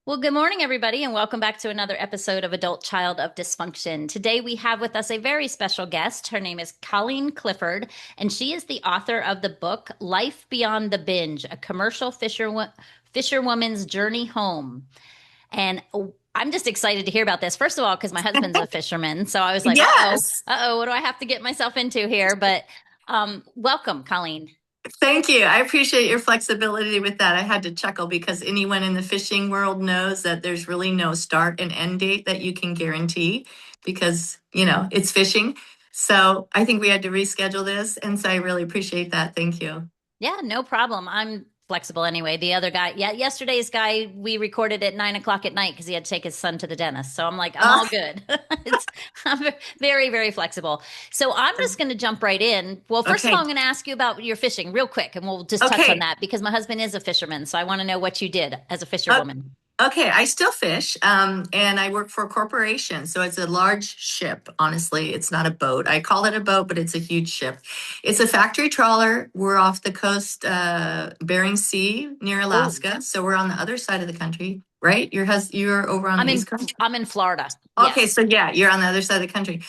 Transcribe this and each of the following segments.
Well, good morning, everybody, and welcome back to another episode of Adult Child of Dysfunction. Today, we have with us a very special guest. Her name is Colleen Clifford, and she is the author of the book Life Beyond the Binge, a commercial fisherwoman's journey home. And I'm just excited to hear about this. First of all, because my husband's a fisherman, so I was like, Yes. what do I have to get myself into here? But welcome, Colleen. Thank you. I appreciate your flexibility with that. I had to chuckle because anyone in the fishing world knows that there's really no start and end date that you can guarantee because, it's fishing. So I think we had to reschedule this. And so I really appreciate that. Thank you. Yeah, no problem. I'm flexible anyway. The other guy, yeah, yesterday's guy, we recorded at 9 o'clock at night because he had to take his son to the dentist. So I'm like, I'm Uh, all good. I'm very, very flexible. So I'm just going to jump right in. Well, first of all, okay. I'm going to ask you about your fishing real quick, and we'll just touch on Okay. that because my husband is a fisherman. So I want to know what you did as a Uh, fisherwoman. Okay, I still fish, and I work for a corporation. So it's a large ship. Honestly, it's not a boat. I call it a boat, but it's a huge ship. It's a factory trawler. We're off the coast, Bering Sea near Oh, Alaska. So we're on the other side of the country, right? You're over on the I'm East in Coast. I'm in Florida. Okay, Yes. so yeah, you're on the other side of the country.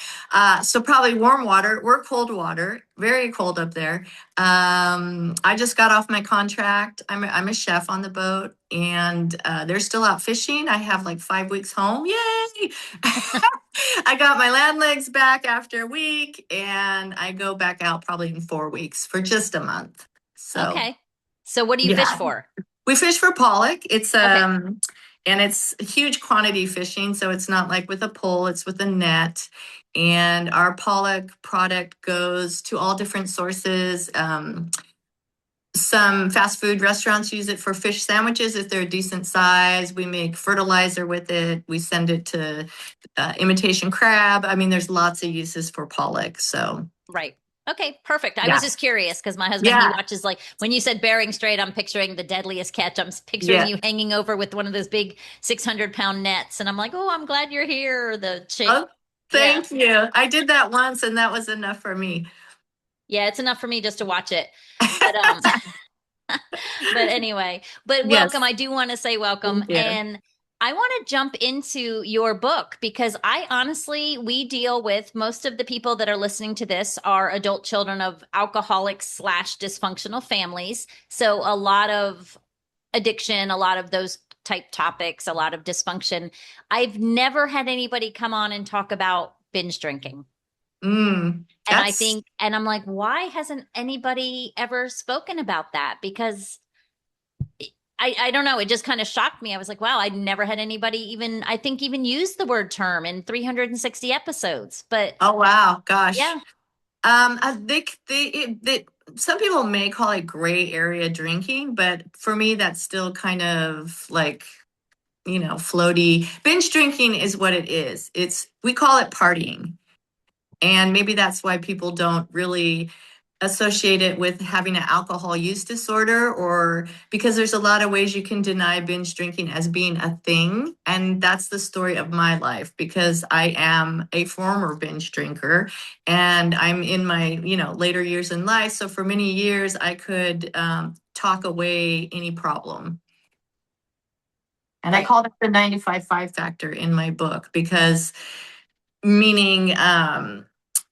So probably warm water. We're cold water, very cold up there. I just got off my contract. I'm a chef on the boat, and they're still out fishing. I have like 5 weeks home. Yay! I got my land legs back after a week, and I go back out probably in 4 weeks for just a month. So Okay. So what do you fish yeah, for? we fish for pollock. It's Okay. and it's huge quantity fishing, so it's not like with a pole, it's with a net. And our pollock product goes to all different sources. Some fast food restaurants use it for fish sandwiches if they're a decent size. We make fertilizer with it. We send it to imitation crab. I mean, there's lots of uses for pollock. So Right. Okay, perfect. I was yeah, just curious because my husband, he yeah, watches like when you said Bering Strait, I'm picturing the deadliest catch. Picturing yeah. you hanging over with one of those big 600-pound nets. And I'm like, oh, I'm glad you're here. Oh, Yeah. thank you. I did that once, and that was enough for me. Yeah, it's enough for me just to watch it. But but anyway, but welcome. Yes, I do want to say welcome. thank you. And I want to jump into your book because I honestly, we deal with most of the people that are listening to this are adult children of alcoholics slash dysfunctional families. So a lot of addiction, a lot of those type topics, a lot of dysfunction. I've never had anybody come on and talk about binge drinking. And I That's think, and I'm like, why hasn't anybody ever spoken about that? Because I don't know. It just kind of shocked me. I was like, wow, I'd never had anybody even, I think, even use the word term in 360 episodes. But oh wow, gosh. yeah. I think some people may call it gray area drinking, but for me, that's still kind of like, floaty. Binge drinking is what it is. We call it partying. And maybe that's why people don't really associate it with having an alcohol use disorder, or because there's a lot of ways you can deny binge drinking as being a thing. And that's the story of my life because I am a former binge drinker and I'm in my, later years in life. So for many years, I could talk away any problem. And I Right. call it the 95-5 factor in my book because meaning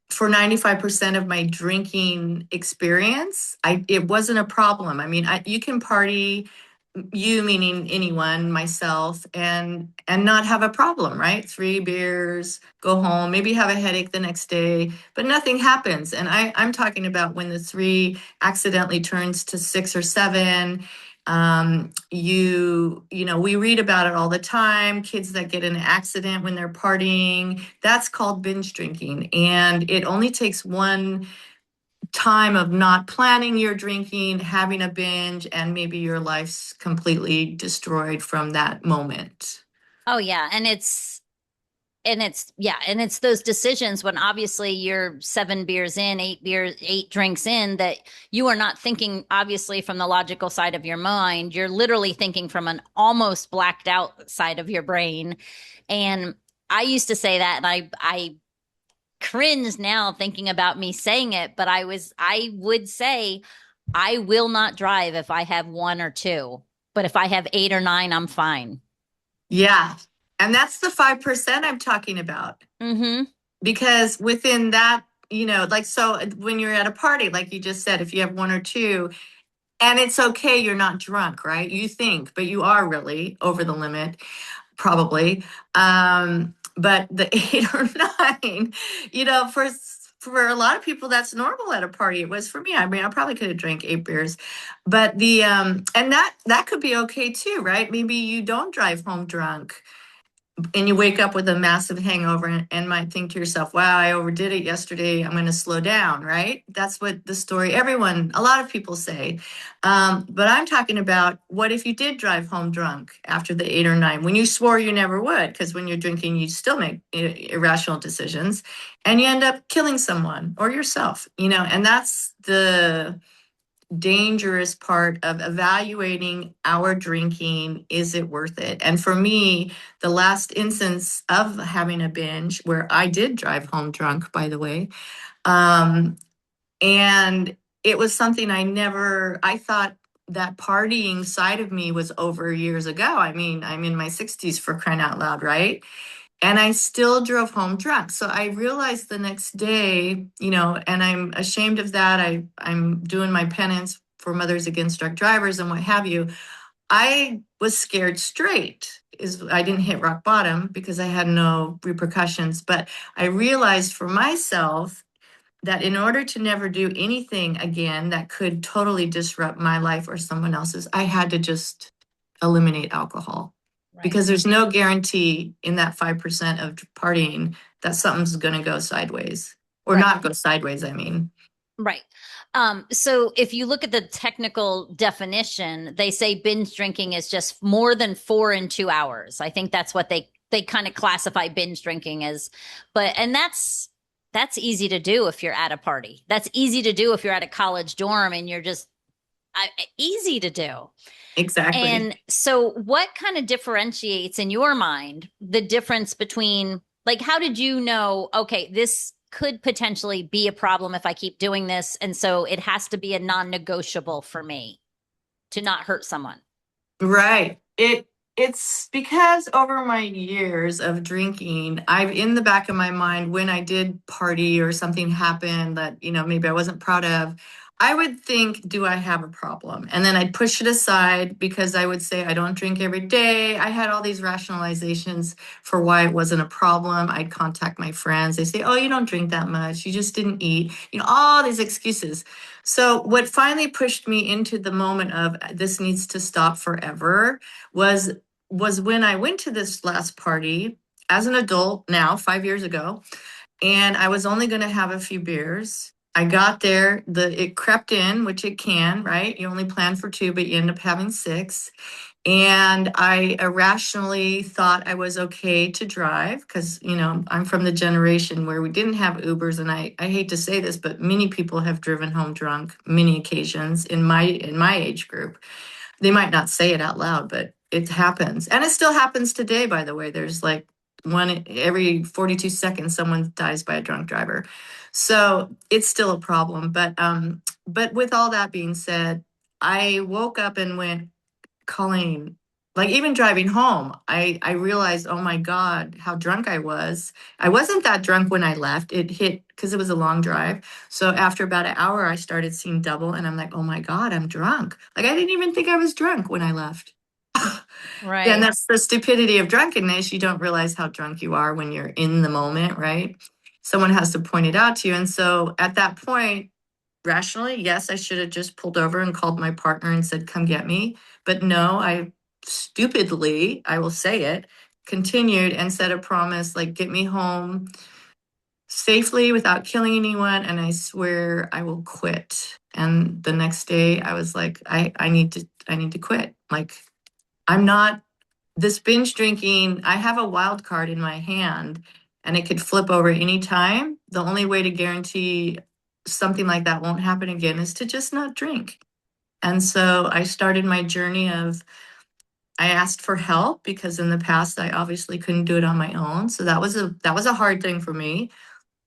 for 95% of my drinking experience, it wasn't a problem. I mean, you can party, you meaning anyone, myself, and not have a problem, right? 3 beers, go home, maybe have a headache the next day, but nothing happens. And I'm talking about when the three accidentally turns to 6 or 7. We read about it all the time. Kids that get in an accident when they're partying, that's called binge drinking. And it only takes one time of not planning your drinking, having a binge, and maybe your life's completely destroyed from that moment. Oh, yeah. And it's those decisions when obviously you're 7 beers in, 8 beers, 8 drinks in, that you are not thinking obviously from the logical side of your mind. You're literally thinking from an almost blacked out side of your brain. And I used to say that, and I cringe now thinking about me saying it, but I would say I will not drive if I have one or two, but if I have 8 or 9, I'm fine. Yeah. And that's the 5% I'm talking about. Mm-hmm. Because within that, like, so when you're at a party, like you just said, if you have one or two, and it's okay, you're not drunk, right? You think, but you are really over the limit, probably. But the 8 or 9, for a lot of people, that's normal at a party. It was for me. I mean, I probably could have drank 8 beers, but and that could be okay too, right? Maybe you don't drive home drunk and you wake up with a massive hangover and might think to yourself, wow, I overdid it yesterday. I'm going to slow down, right? That's what the story, a lot of people say. But I'm talking about, what if you did drive home drunk after the 8 or 9 when you swore you never would? Because when you're drinking, you still make irrational decisions and you end up killing someone or yourself, and that's the dangerous part of evaluating our drinking. Is it worth it? And for me, the last instance of having a binge, where I did drive home drunk, by the way, um, and it was something I thought that partying side of me was over years ago. I mean, I'm in my 60s, for crying out loud, right? And I still drove home drunk. So I realized the next day, and I'm ashamed of that. I'm doing my penance for Mothers Against Drunk Drivers and what have you. I was scared straight. Is I didn't hit rock bottom because I had no repercussions, but I realized for myself that in order to never do anything again that could totally disrupt my life or someone else's, I had to just eliminate alcohol, Right. because there's no guarantee in that 5% of partying that something's going to go sideways, or Right. not go sideways, I mean. Right. So if you look at the technical definition, they say binge drinking is just more than 4 in 2 hours. I think that's what they kind of classify binge drinking as. But and that's easy to do if you're at a party. That's easy to do if you're at a college dorm and you're just easy to do. Exactly. And so, what kind of differentiates in your mind the difference between, like, how did you know, okay, this could potentially be a problem if I keep doing this? And so it has to be a non negotiable for me to not hurt someone. Right. It's because over my years of drinking, I've in the back of my mind, when I did party or something happened that, maybe I wasn't proud of, I would think, do I have a problem? And then I'd push it aside because I would say, I don't drink every day. I had all these rationalizations for why it wasn't a problem. I'd contact my friends. They say, oh, you don't drink that much. You just didn't eat, all these excuses. So what finally pushed me into the moment of, this needs to stop forever, was when I went to this last party as an adult now, 5 years ago, and I was only going to have a few beers. I got there, it crept in, which it can, right? You only plan for two, but you end up having six. And I irrationally thought I was okay to drive because, I'm from the generation where we didn't have Ubers. And I hate to say this, but many people have driven home drunk many occasions in my age group. They might not say it out loud, but it happens. And it still happens today, by the way. There's like one every 42 seconds, someone dies by a drunk driver. So it's still a problem. But with all that being said, I woke up and went, Colleen, like, even driving home, I realized, oh my God, how drunk I was. I wasn't that drunk when I left. It hit because it was a long drive. So after about an hour, I started seeing double, and I'm like, oh my God, I'm drunk. Like, I didn't even think I was drunk when I left. And Right. that's the stupidity of drunkenness. You don't realize how drunk you are when you're in the moment, right? Someone has to point it out to you. And so at that point, rationally, yes, I should have just pulled over and called my partner and said, come get me. But no, I stupidly, I will say it, continued and said a promise, like, get me home safely without killing anyone. And I swear I will quit. And the next day I was like, I need to quit. Like, I'm not this binge drinking. I have a wild card in my hand and it could flip over anytime. The only way to guarantee something like that won't happen again is to just not drink. And so I started my journey of, I asked for help because in the past I obviously couldn't do it on my own. So that was a hard thing for me.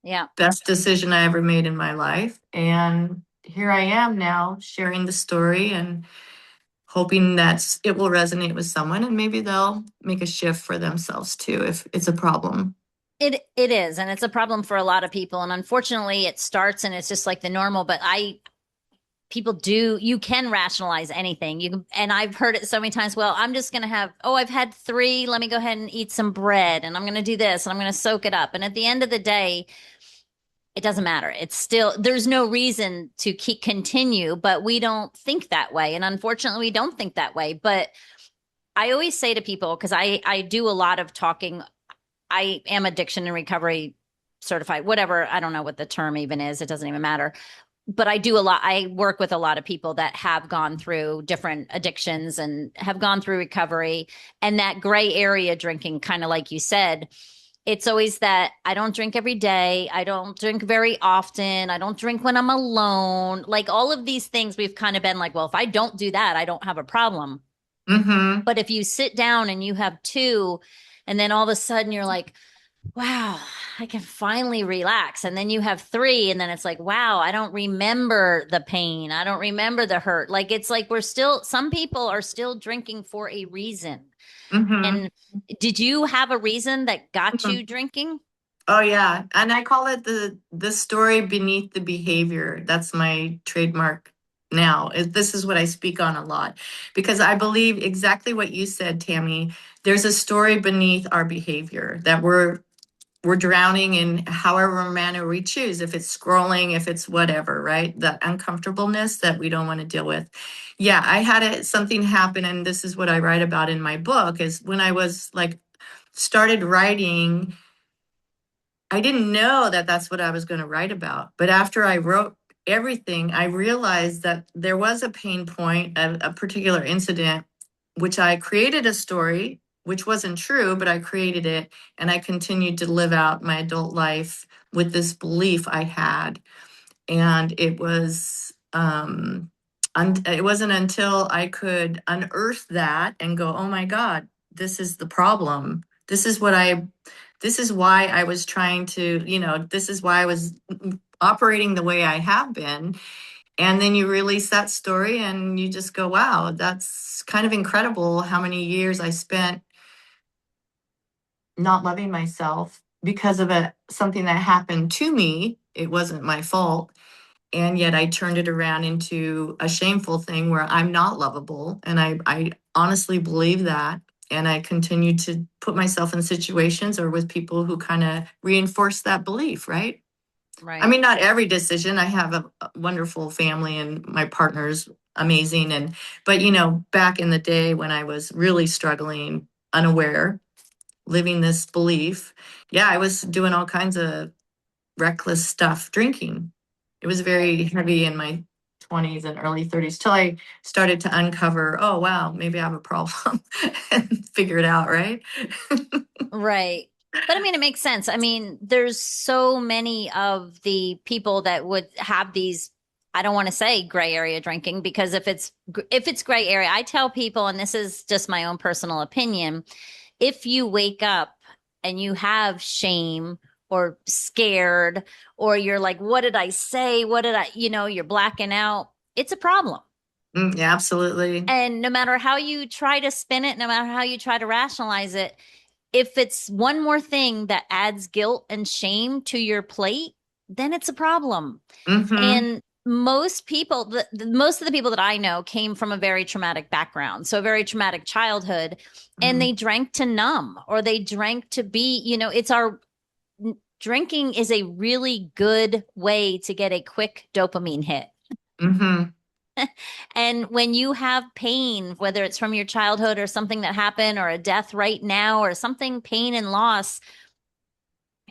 Yeah. Best decision I ever made in my life. And here I am now sharing the story, and hoping that it will resonate with someone and maybe they'll make a shift for themselves too if it's a problem. It is, and it's a problem for a lot of people. And unfortunately, it starts and it's just like the normal. But I people do you can rationalize anything. And I've heard it so many times. Well, I'm just gonna have, oh, I've had three. Let me go ahead and eat some bread, and I'm gonna do this, and I'm gonna soak it up. And at the end of the day, it doesn't matter. It's still there's no reason to keep continue, but we don't think that way. And unfortunately, we don't think that way. But I always say to people, because I do a lot of talking. I am addiction and recovery certified, whatever. I don't know what the term even is. It doesn't even matter. But I do a lot. I work with a lot of people that have gone through different addictions and have gone through recovery. And that gray area drinking, kind of like you said, it's always that I don't drink every day. I don't drink very often. I don't drink when I'm alone. Like all of these things, we've kind of been like, well, if I don't do that, I don't have a problem. Mm-hmm. But if you sit down and you have two, and then all of a sudden you're like, wow, I can finally relax. And then you have three, and then it's like, wow, I don't remember the pain. I don't remember the hurt. Like it's like we're still, some people are still drinking for a reason. Mm-hmm. And did you have a reason that got Mm-hmm. you drinking? Oh yeah, and I call it the story beneath the behavior. That's my trademark now. This is what I speak on a lot because I believe exactly what you said, Tammy. There's a story beneath our behavior that we're drowning in however manner we choose. If it's scrolling, if it's whatever, right? That uncomfortableness that we don't want to deal with. Yeah, I had something happen, and this is what I write about in my book. Is when I was like started writing. I didn't know that that's what I was going to write about. But after I wrote everything, I realized that there was a pain point, a particular incident, which I created a story, which wasn't true, but I created it. And I continued to live out my adult life with this belief I had. And it wasn't until I could unearth that and go, oh my God, this is the problem. This is why I was trying to, this is why I was operating the way I have been. And then you release that story and you just go, wow, that's kind of incredible how many years I spent not loving myself because of something that happened to me. It wasn't my fault. And yet I turned it around into a shameful thing where I'm not lovable. And I honestly believe that. And I continue to put myself in situations or with people who kind of reinforce that belief, right? I Right. mean, not every decision. I have a wonderful family and my partner's amazing. But back in the day when I was really struggling, unaware, living this belief, yeah, I was doing all kinds of reckless stuff drinking. It was Right. very heavy in my 20s and early 30s till I started to uncover, oh, wow, maybe I have a problem and figure it out, right? Right. But I mean, it makes sense. I mean, there's so many of the people that would have these, I don't want to say gray area drinking because if it's gray area, I tell people, and this is just my own personal opinion, if you wake up and you have shame or scared, or you're like, what did I say? What did you're blacking out, it's a problem. Yeah, absolutely. And no matter how you try to spin it, no matter how you try to rationalize it, if it's one more thing that adds guilt and shame to your plate, then it's a problem. Mm-hmm. And most people, most of the people that I know came from a very traumatic background, so a very traumatic childhood, and Mm-hmm. they drank to numb or they drank to be, it's our drinking is a really good way to get a quick dopamine hit. Mm-hmm. And when you have pain, whether it's from your childhood or something that happened or a death right now or something, pain and loss,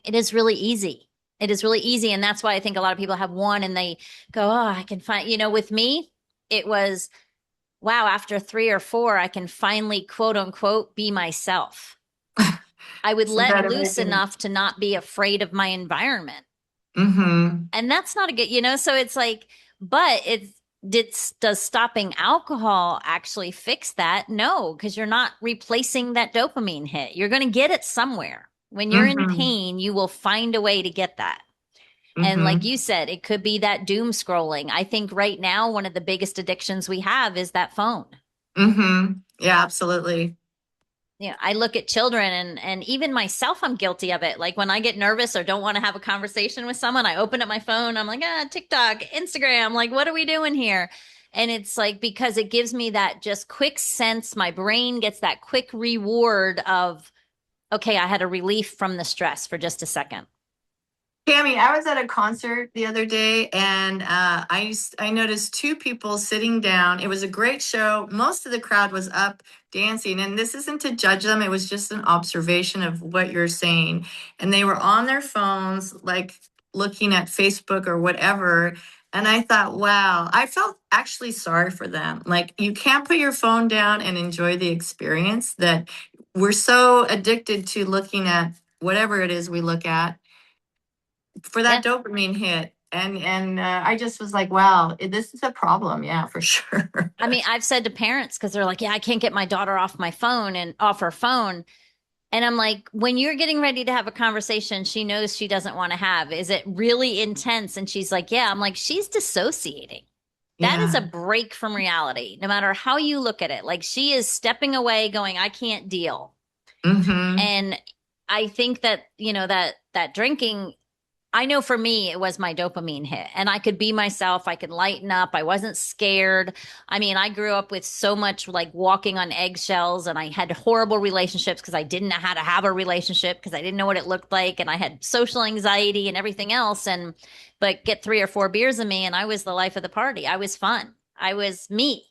it is really easy. It is really easy. And that's why I think a lot of people have one and they go, oh, I can find, with me, it was, wow, after three or four, I can finally, quote unquote, be myself. I would So let that loose amazing. enough to not be afraid of my environment. Mm-hmm. And that's not a good, so it's like, but does stopping alcohol actually fix that? No, because you're not replacing that dopamine hit. You're going to get it somewhere. When you're in Mm-hmm. pain, you will find a way to get that. And like Mm-hmm. you said, it could be that doom scrolling. I think right now, one of the biggest addictions we have is that phone. Mm-hmm. Yeah, absolutely. I look at children and even myself, I'm guilty of it. Like when I get nervous or don't want to have a conversation with someone, I open up my phone. I'm like, TikTok, Instagram, like, what are we doing here? And it's like because it gives me that just quick sense. My brain gets that quick reward of, okay, I had a relief from the stress for just a second. Tammy, I was at a concert the other day, and I noticed two people sitting down. It was a great show. Most of the crowd was up dancing, and this isn't to judge them. It was just an observation of what you're saying. And they were on their phones, like looking at Facebook or whatever. And I thought, wow, I felt actually sorry for them. Like you can't put your phone down and enjoy the experience. That we're so addicted to looking at whatever it is we look at for Yeah. that dopamine hit. And I just was like, wow, this is a problem. Yeah, for sure. I mean, I've said to parents because they're like, yeah, I can't get my daughter off my phone and off her phone. And I'm like, when you're getting ready to have a conversation she knows she doesn't want to have, is it really intense? And she's like, yeah. I'm like, she's dissociating. That is a Yeah. break from reality, no matter how you look at it. Like she is stepping away, going, I can't deal. Mm-hmm. And I think that, that drinking, I know for me, it was my dopamine hit, and I could be myself. I could lighten up. I wasn't scared. I mean, I grew up with so much like walking on eggshells, and I had horrible relationships because I didn't know how to have a relationship because I didn't know what it looked like. And I had social anxiety and everything else. But get 3 or 4 beers in me, and I was the life of the party. I was fun. I was me,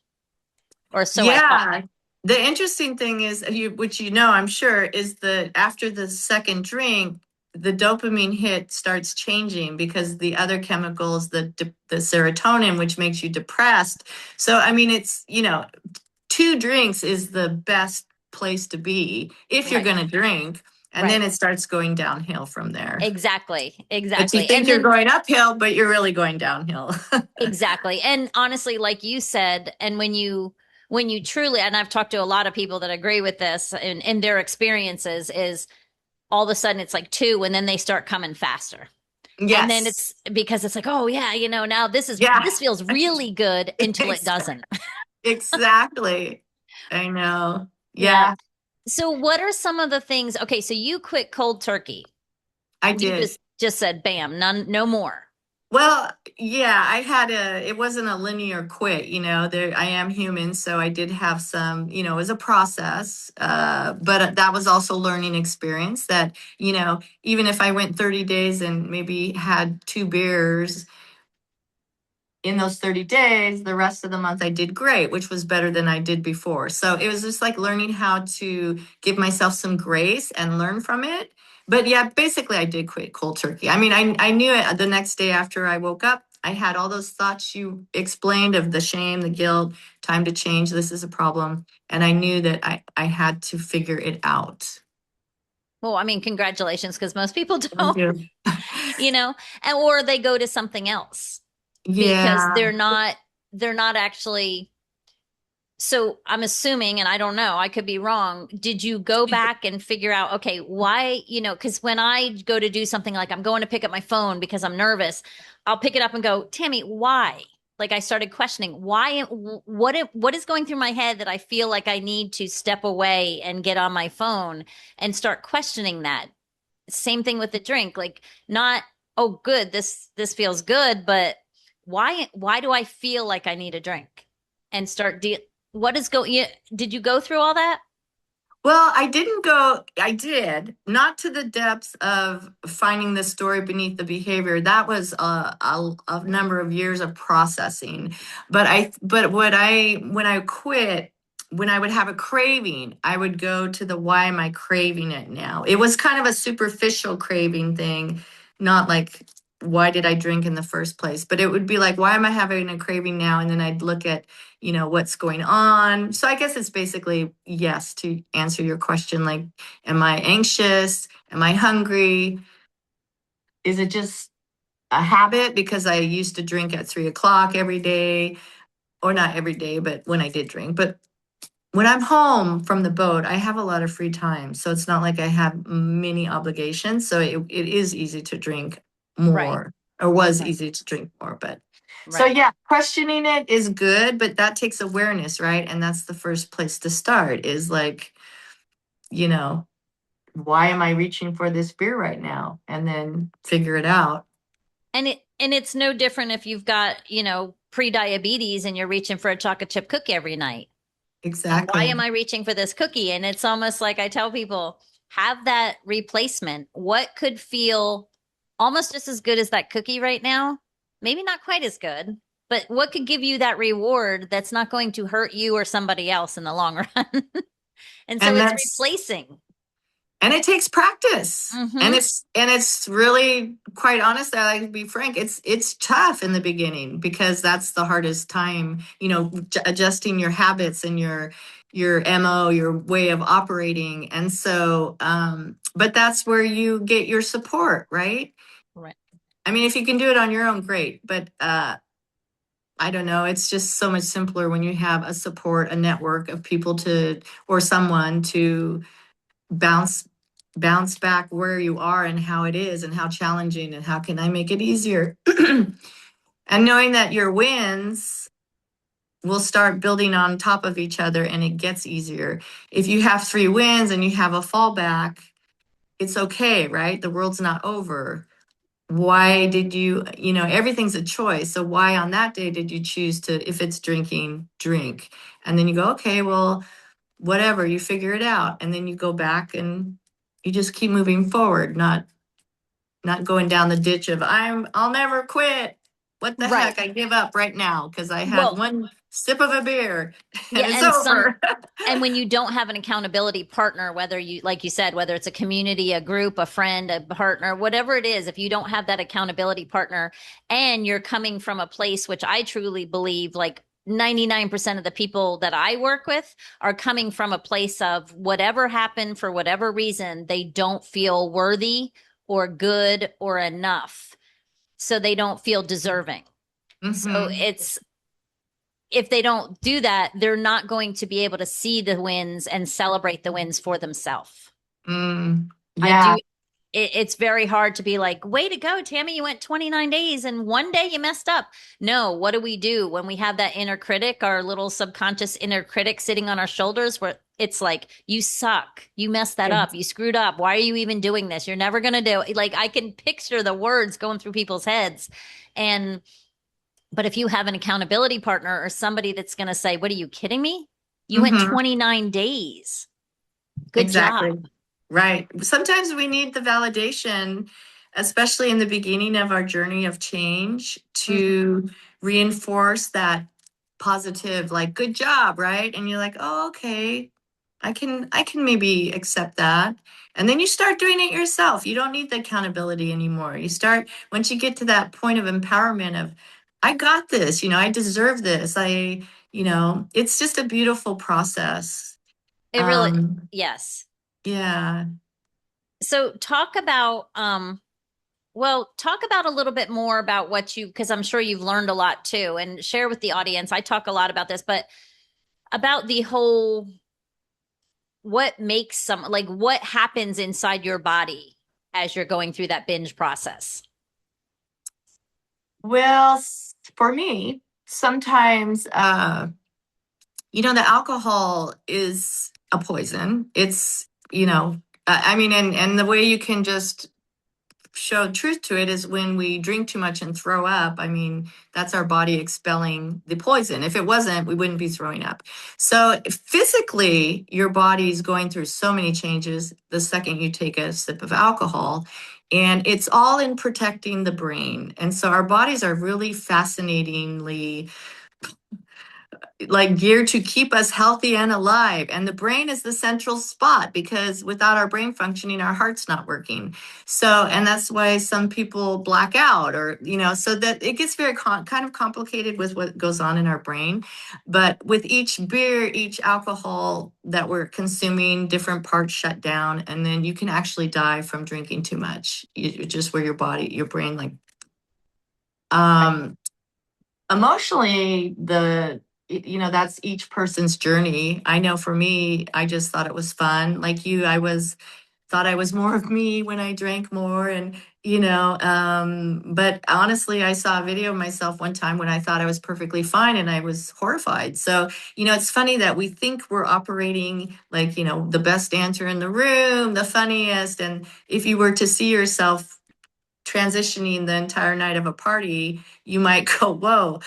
or so I thought. Yeah. The interesting thing is, which I'm sure, is that after the second drink, the dopamine hit starts changing because the other chemicals, the serotonin, which makes you depressed. So, I mean, it's, two drinks is the best place to be if you're Right, going to drink. And right. then it starts going downhill from there. Exactly, But you exactly. think And you're then going uphill, but you're really going downhill. exactly. And honestly, like you said, and when you truly, and I've talked to a lot of people that agree with this in their experiences, is all of a sudden it's like two, and then they start coming faster. And then Yes. it's because it's like, oh yeah, now Yeah. this feels really good until it Exactly. doesn't. Exactly. I know. Yeah. Yeah, So what are some of the things? Okay, so you quit cold turkey. I You did. just said bam, none, no more. Well, yeah, it wasn't a linear quit, there, I am human. So I did have some, it was a process. But that was also learning experience that, even if I went 30 days and maybe had 2 beers, in those 30 days, the rest of the month I did great, which was better than I did before. So it was just like learning how to give myself some grace and learn from it. But yeah, basically I did quit cold turkey. I mean, I knew it the next day after I woke up. I had all those thoughts you explained of the shame, the guilt, time to change. This is a problem. And I knew that I had to figure it out. Well, I mean, congratulations, because most people Thank don't, you. you know, and or they go to something else because Yeah. they're not actually. So I'm assuming, and I don't know, I could be wrong. Did you go back and figure out, okay, why, because when I go to do something like I'm going to pick up my phone because I'm nervous, I'll pick it up and go, Tammy, why? Like I started questioning why, what is going through my head that I feel like I need to step away and get on my phone and start questioning that. Same thing with the drink, like not, oh, good, this feels good, but why do I feel like I need a drink? And start what is going, did you go through all that? Well, I did, not to the depths of finding the story beneath the behavior. That was a number of years of processing. But when I quit, when I would have a craving, I would go to the why am I craving it now? It was kind of a superficial craving thing, not like why did I drink in the first place? But it would be like, why am I having a craving now? And then I'd look at what's going on. So I guess it's basically yes to answer your question, like, am I anxious? Am I hungry? Is it just a habit because I used to drink at 3 o'clock every day, or not every day, but when I did drink. But when I'm home from the boat, I have a lot of free time. So it's not like I have many obligations. So it is easy to drink Right, more, or was right. easy to drink more, but. So Right. yeah, questioning it is good, but that takes awareness, right? And that's the first place to start is like, you know, why am I reaching for this beer right now? And then figure it out. And it's no different if you've got, pre-diabetes and you're reaching for a chocolate chip cookie every night. Why am Exactly. I reaching for this cookie? And it's almost like I tell people, have that replacement. What could feel almost just as good as that cookie right now? Maybe not quite as good, but what could give you that reward that's not going to hurt you or somebody else in the long run? And so And it's that's replacing. and it takes practice. And Hmm. it's really quite honest, I like to be frank, it's tough in the beginning because that's the hardest time, adjusting your habits and your MO, your way of operating. And so but that's where you get your support, right? Right. I mean, if you can do it on your own, great. But I don't know. It's just so much simpler when you have a support, a network of people to, or someone to bounce bounce back where you are and how it is and how challenging and how can I make it easier. And knowing that your wins will start building on top of each other and it gets easier. If you have 3 wins and you have a fallback, it's okay, right? The world's not over. Why did everything's a choice. So why on that day did you choose to, if it's drinking, drink? And then you go, okay, well, whatever, you figure it out. And then you go back and you just keep moving forward, not going down the ditch of I'll never quit. What the Right. heck? I give up right now because I had Well, one sip of a beer and yeah, it's over. and when you don't have an accountability partner, whether you, like you said, whether it's a community, a group, a friend, a partner, whatever it is, if you don't have that accountability partner and you're coming from a place, which I truly believe, like 99% of the people that I work with are coming from a place of whatever happened for whatever reason, they don't feel worthy or good or enough. So they don't feel deserving. So Hmm. it's if they don't do that, they're not going to be able to see the wins and celebrate the wins for themselves. Mm, I do. yeah. It's very hard to be like, way to go, Tammy. You went 29 days and one day you messed up. No, what do we do when we have that inner critic, our little subconscious inner critic sitting on our shoulders where it's like, you suck. You messed that up. You screwed up. Why are you even doing this? You're never going to do it. Like, I can picture the words going through people's heads. And but if you have an accountability partner or somebody that's going to say, what are you kidding me? You went Hmm. 29 days. Good job. Exactly. Right. Sometimes we need the validation, especially in the beginning of our journey of change, Mhm. to reinforce that positive, like, good job, right? And you're like, oh, okay, I can maybe accept that. And then you start doing it yourself. You don't need the accountability anymore. You start once you get to that point of empowerment of, I got this, I deserve this. It's just a beautiful process. It really, Um, yes. yeah. So talk about a little bit more about what you, because I'm sure you've learned a lot too, and share with the audience. I talk a lot about this, but about the whole, what makes some, like what happens inside your body as you're going through that binge process. Well, for me, sometimes, the alcohol is a poison. It's, I mean, and the way you can just show truth to it is when we drink too much and throw up. I mean, that's our body expelling the poison. If it wasn't, we wouldn't be throwing up. So physically, your body's going through so many changes the second you take a sip of alcohol. And it's all in protecting the brain. And so our bodies are really fascinatingly like geared to keep us healthy and alive. And the brain is the central spot because without our brain functioning, our heart's not working. So, and that's why some people black out or, so that it gets very kind of complicated with what goes on in our brain. But with each beer, each alcohol that we're consuming, different parts shut down. And then you can actually die from drinking too much. Just where your brain, like, Right. um, emotionally that's each person's journey. I know for me, I just thought it was fun like you. I was thought I was more of me when I drank more. And, but honestly, I saw a video of myself one time when I thought I was perfectly fine and I was horrified. So, it's funny that we think we're operating like, the best dancer in the room, the funniest. And if you were to see yourself transitioning the entire night of a party, you might go, whoa,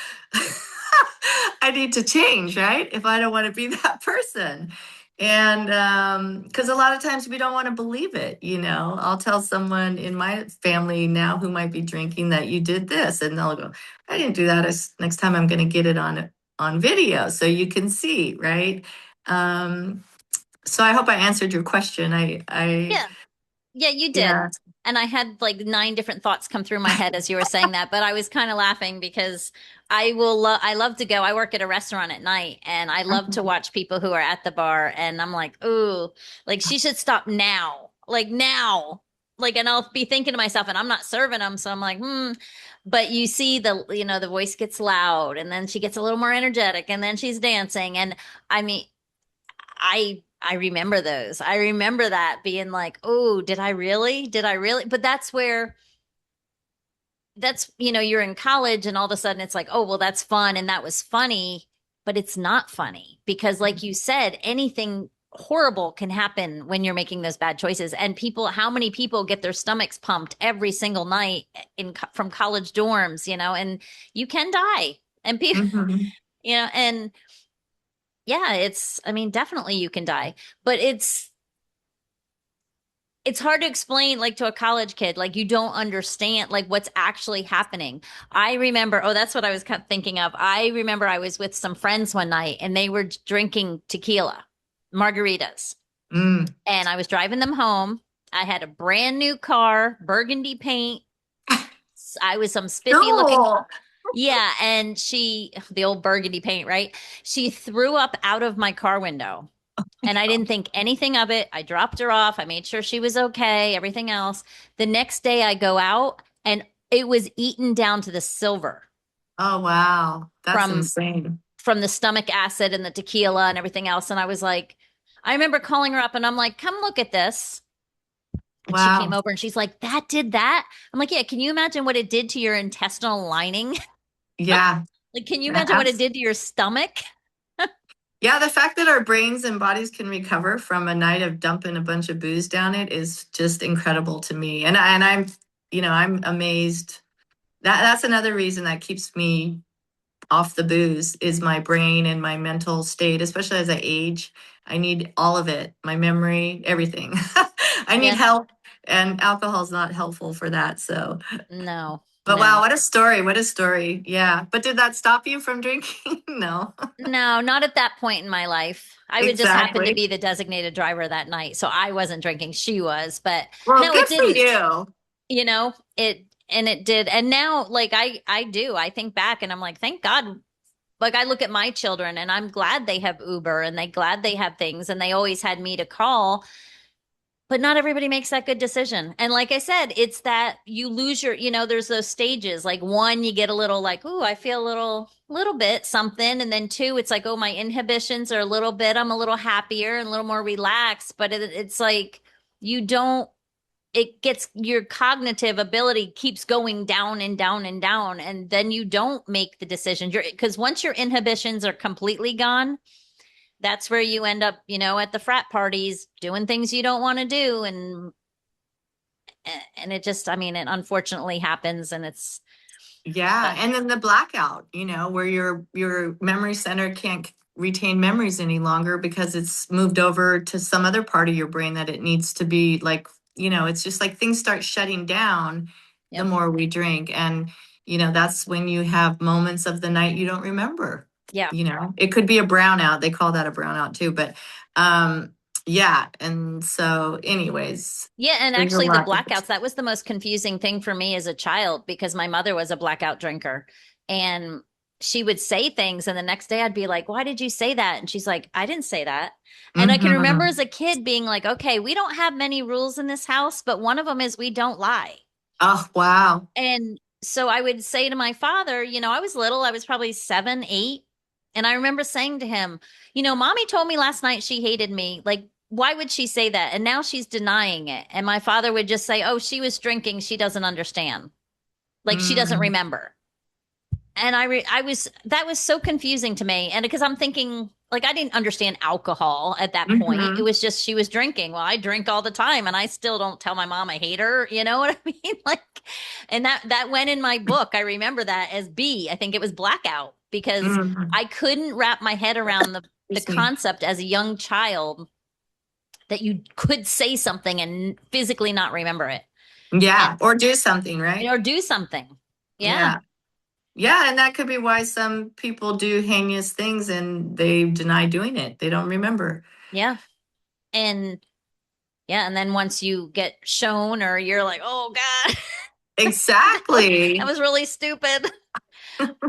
I need to change, right? If I don't want to be that person. And because a lot of times we don't want to believe it, I'll tell someone in my family now who might be drinking that you did this, and they'll go, I didn't do that. Next time I'm going to get it on video so you can see, right? So I hope I answered your question. Yeah. Yeah, you did. Yeah. And I had like nine different thoughts come through my head as you were saying that, but I was kind of laughing because I love to go. I work at a restaurant at night and I love to watch people who are at the bar and I'm like, "Ooh, like she should stop now." Like now. Like and I'll be thinking to myself and I'm not serving them, so I'm like, "Hmm." But you see the voice gets loud and then she gets a little more energetic and then she's dancing and I mean I remember those. I remember that being like, "Oh, did I really? Did I really?" But you're in college and all of a sudden it's like, "Oh, well, that's fun and that was funny." But it's not funny because like you said, anything horrible can happen when you're making those bad choices. And how many people get their stomachs pumped every single night from college dorms, and you can die. And people, Mhm. and yeah, I mean, definitely you can die, but it's hard to explain like to a college kid like you don't understand like what's actually happening. I remember, oh, that's what I was thinking of. I remember I was with some friends one night and they were drinking tequila margaritas Mm. and I was driving them home. I had a brand new car, burgundy paint. I was some spiffy looking. No. Yeah, and the old burgundy paint, right? She threw up out of my car window and I didn't think anything of it. I dropped her off. I made sure she was okay, everything else. The next day I go out and it was eaten down to the silver Oh, wow. That's from insane. from the stomach acid and the tequila and everything else. And I was like, I remember calling her up and I'm like, come look at this. And she came Wow. over and she's like, that did that? I'm like, yeah, can you imagine what it did to your intestinal lining? Yeah. Like, can you Yeah. imagine what it did to your stomach? Yeah, the fact that our brains and bodies can recover from a night of dumping a bunch of booze down it is just incredible to me. I'm amazed. That's another reason that keeps me off the booze is my brain and my mental state, especially as I age. I need all of it, my memory, everything. I need Yeah, help, and alcohol is not helpful for that. So, no, but wow, no. what a story. What a story. Yeah. But did that stop you from drinking? No. No, not at that point in my life. I would just happen to Exactly. be the designated driver that night. So I wasn't drinking, she was, but Well, no, it good for didn't. you. It did. And now like I do. I think back and I'm like, thank God. Like I look at my children and I'm glad they have Uber and they glad they have things and they always had me to call. But not everybody makes that good decision. And like I said, it's that you lose there's those stages. Like one, you get a little like, ooh, I feel a little bit something. And then two, it's like, oh, my inhibitions are a little bit, I'm a little happier and a little more relaxed. But it's like you don't, it gets your cognitive ability keeps going down and down and down. And then you don't make the decisions. Because once your inhibitions are completely gone, that's where you end up, at the frat parties doing things you don't want to do and it just I mean it unfortunately happens and it's Yeah, uh, and then the blackout, where your memory center can't retain memories any longer because it's moved over to some other part of your brain that it needs to be like, it's just like things start shutting down the yep, more we drink. And, that's when you have moments of the night you don't remember. yeah, It could be a brownout. They call that a brownout too, but yeah. And so anyways, yeah. And there's a actually the lot. blackouts, that was the most confusing thing for me as a child because my mother was a blackout drinker and she would say things and the next day I'd be like, why did you say that? And she's like, I didn't say that. And I can remember Mhm. as a kid being like, okay, we don't have many rules in this house, but one of them is we don't lie. Oh, wow. And so I would say to my father, I was little, I was probably 7, 8. And I remember saying to him, mommy told me last night she hated me. Like, why would she say that? And now she's denying it. And my father would just say, oh, she was drinking. She doesn't understand. Like she doesn't Mm, remember. And I was, that was so confusing to me. And because I'm thinking, like, I didn't understand alcohol at that point. It hmm was just she was drinking. Well, I drink all the time and I still don't tell my mom I hate her. You know what I mean? Like, and that went in my book. I remember that as B. I think it was blackout because hmm I couldn't wrap my head around the Excuse me. concept as a young child that you could say something and physically not remember it and Yeah, or do something, right? or do something. Yeah. Yeah. Yeah, and that could be why some people do heinous things and they deny doing it. They don't remember. Yeah. And yeah, and then once you get shown or you're like, "Oh God, that Exactly. was really stupid."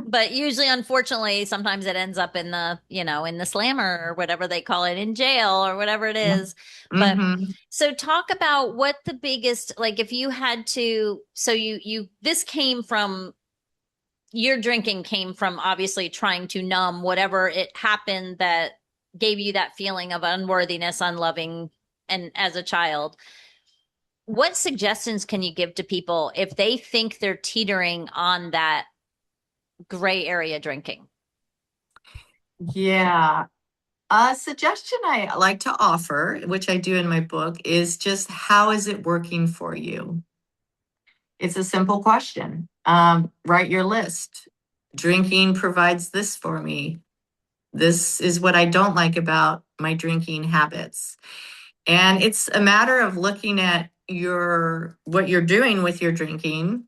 But usually, unfortunately, sometimes it ends up in the, in the slammer or whatever they call it, in jail or whatever it is. But Mm-hmm. so talk about what the biggest, like if you had to, so this came from, your drinking came from obviously trying to numb whatever it happened that gave you that feeling of unworthiness, unloving, and as a child. What suggestions can you give to people if they think they're teetering on that gray area drinking? Yeah. A suggestion I like to offer, which I do in my book, is just how is it working for you? It's a simple question. Write your list. Drinking provides this for me. This is what I don't like about my drinking habits. And it's a matter of looking at your what you're doing with your drinking,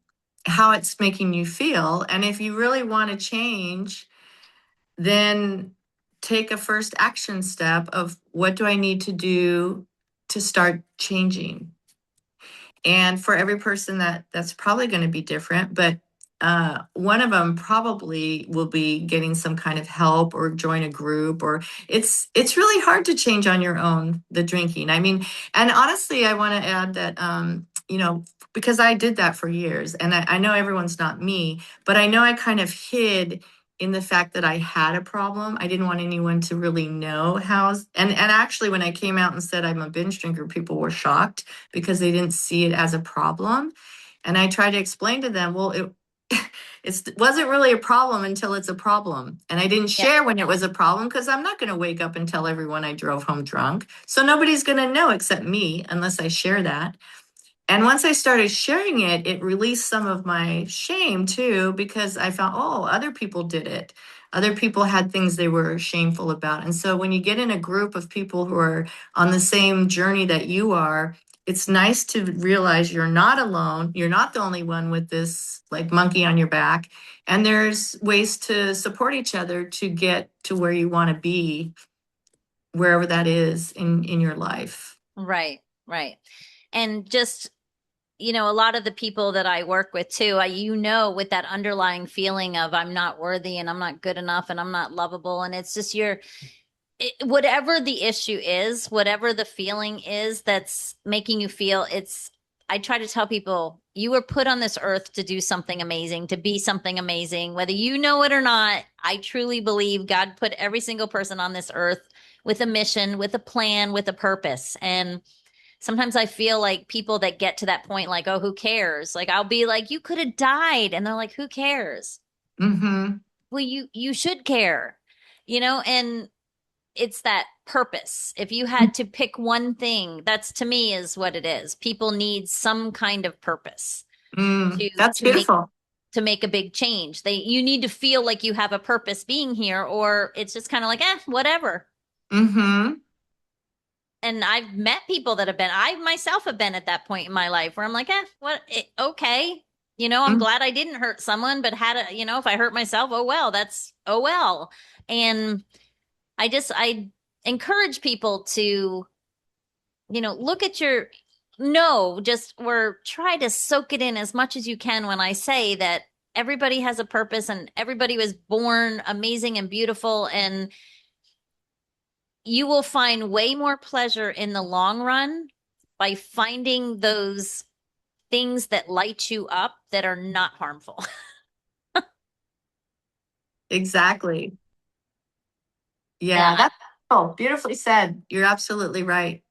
how it's making you feel, and if you really want to change, then take a first action step of what do I need to do to start changing. And for every person that's probably going to be different, but one of them probably will be getting some kind of help or join a group, or it's really hard to change on your own, the drinking. I mean, and honestly, I want to add that because I did that for years, and I know everyone's not me, but I know I kind of hid in the fact that I had a problem. I didn't want anyone to really know how. And actually, when I came out and said I'm a binge drinker, people were shocked because they didn't see it as a problem. And I tried to explain to them, well, it wasn't really a problem until it's a problem. And I didn't Yeah. share when it was a problem because I'm not going to wake up and tell everyone I drove home drunk. So nobody's going to know except me unless I share that. And once I started sharing it, it released some of my shame too, because I found, oh, other people did it. Other people had things they were shameful about. And so when you get in a group of people who are on the same journey that you are, it's nice to realize you're not alone. You're not the only one with this like monkey on your back. And there's ways to support each other to get to where you want to be, wherever that is in your life. Right, right. And just, a lot of the people that I work with too, with that underlying feeling of I'm not worthy and I'm not good enough and I'm not lovable. And it's just whatever the issue is, whatever the feeling is that's making you feel, I try to tell people you were put on this earth to do something amazing, to be something amazing, whether you know it or not. I truly believe God put every single person on this earth with a mission, with a plan, with a purpose. And sometimes I feel like people that get to that point, like, oh, who cares? Like, I'll be like, you could have died. And they're like, who cares? Mm-hmm. Well, you should care, and it's that purpose. If you had to pick one thing, that's to me is what it is. People need some kind of purpose to That's to make beautiful. to make a big change. You need to feel like you have a purpose being here, or it's just kind of like, whatever. Mm-hmm. And I've met people that I myself have been at that point in my life where I'm like, okay. I'm glad I didn't hurt someone, but if I hurt myself, oh well, oh well. And I encourage people to, look at no, just or try to soak it in as much as you can when I say that everybody has a purpose and everybody was born amazing and beautiful, and you will find way more pleasure in the long run by finding those things that light you up that are not harmful. Exactly. And Yeah, that's beautiful, beautifully said. You're absolutely right.